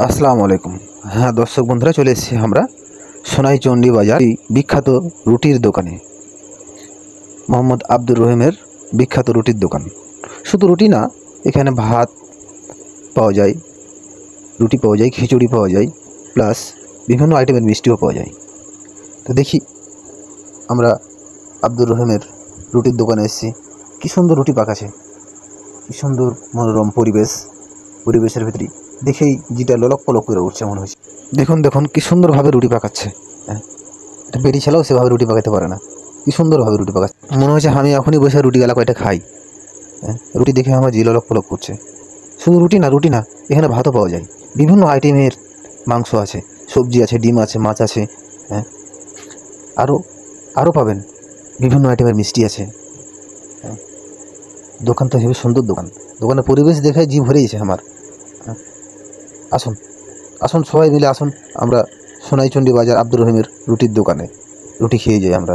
আসসালামু আলাইকুম। হ্যাঁ দর্শক বন্ধুরা, চলে এসেছি আমরা সোনাইচন্ডী বাজার এই বিখ্যাত রুটির দোকানে। মোহাম্মদ আব্দুর রহিমের বিখ্যাত রুটির দোকান। শুধু রুটি না, এখানে ভাত পাওয়া যায়, রুটি পাওয়া যায়, খিচুড়ি পাওয়া যায়, প্লাস বিভিন্ন আইটেমের মিষ্টিও পাওয়া যায়। তো দেখি, আমরা আব্দুর রহিমের রুটির দোকানে এসেছি। কী সুন্দর রুটি পাকাছে, কী সুন্দর মনোরম পরিবেশের ভিতরে দেখেই যেটা ললক পলক করে উঠছে মনে হচ্ছে। দেখুন দেখুন কী সুন্দরভাবে রুটি পাকাচ্ছে। হ্যাঁ, এটা বেটি ছেলেও সেভাবে রুটি পাকাতে পারে না। কী সুন্দরভাবে রুটি পাকাচ্ছে, মনে হচ্ছে আমি এখনই বসে রুটি গালা কয়টা খাই। হ্যাঁ, রুটি দেখে আমার জি ললক পলক করছে। শুধু রুটি না, এখানে ভাতও পাওয়া যায়, বিভিন্ন আইটেমের মাংস আছে, সবজি আছে, ডিম আছে, মাছ আছে। হ্যাঁ, আরও আরও পাবেন, বিভিন্ন আইটেমের মিষ্টি আছে। হ্যাঁ, দোকান তো হেবি সুন্দর দোকান। দোকানের পরিবেশ দেখে জি ভরে গেছে আমার। আসুন আসুন সবাই মিলে আসুন, আমরা সোনাইচন্ডী বাজার আব্দুর রহিমের রুটির দোকানে রুটি খেয়ে যাই আমরা।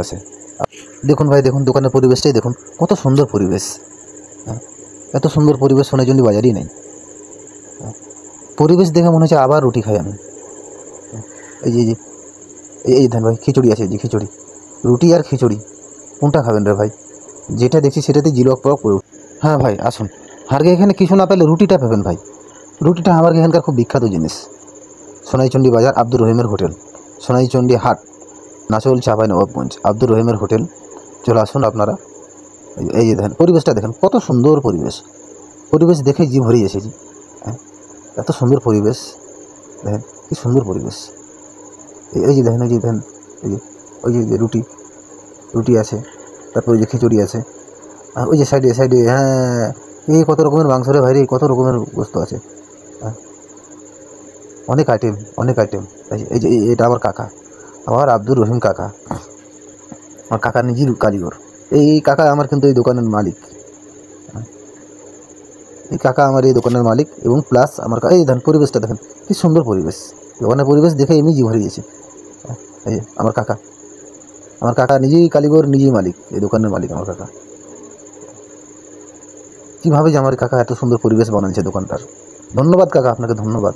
দেখুন ভাই, দেখুন দোকানের পরিবেশটাই দেখুন, কত সুন্দর পরিবেশ। হ্যাঁ, এত সুন্দর পরিবেশ সোনাইচন্ডী বাজারই নেই। হ্যাঁ, পরিবেশ দেখে মনে হচ্ছে আবার রুটি খাই আমি। এই যে এই ধান ভাই, খিচুড়ি আছে, যে খিচুড়ি, রুটি আর খিচুড়ি কোনটা খাবেন রে ভাই? যেটা দেখছি সেটাতে জিলক পক করে। হ্যাঁ ভাই আসুন, হারকে এখানে কিছু না পেলে রুটিটা পাবেন ভাই। রুটিটা আমার এখানকার খুব বিখ্যাত জিনিস। সোনাইচন্ডী বাজার আব্দুর রহিমের হোটেল, সোনাইচন্ডী হাট, নাচল চাঁপাইনবাবগঞ্জ, আব্দুর রহিমের হোটেল। চলে আসুন আপনারা। এই যে দেখেন পরিবেশটা, দেখেন কত সুন্দর পরিবেশ দেখে জি ভরে এসেছি। হ্যাঁ, এত সুন্দর পরিবেশ, দেখেন কি সুন্দর পরিবেশ। এই যে দেখেন, এই যে ওই যে রুটি আছে, তারপর ওই যে খিচুড়ি আছে, আর ওই যে সাইডে হ্যাঁ, এই কত রকমের মাংস রে ভাই রে, কত রকমের বস্তু আছে। হ্যাঁ, অনেক আইটেম। এই যে এটা আমার কাকা, আমার আব্দুর রহিম কাকা, আমার কাকা নিজেই কারিগর। এই কাকা আমার কিন্তু এই দোকানের মালিক। এই কাকা আমার এই দোকানের মালিক, এবং প্লাস আমার এই দেখেন পরিবেশটা দেখেন, কি সুন্দর পরিবেশ। দোকানের পরিবেশ দেখে এমনি জি ভরে গেছে। এই যে আমার কাকা নিজেই কারিগর, নিজেই মালিক, এই দোকানের মালিক আমার কাকা। কীভাবে যে আমার কাকা এত সুন্দর পরিবেশ বানাচ্ছে দোকানটার। ধন্যবাদ কাকা, আপনাকে ধন্যবাদ।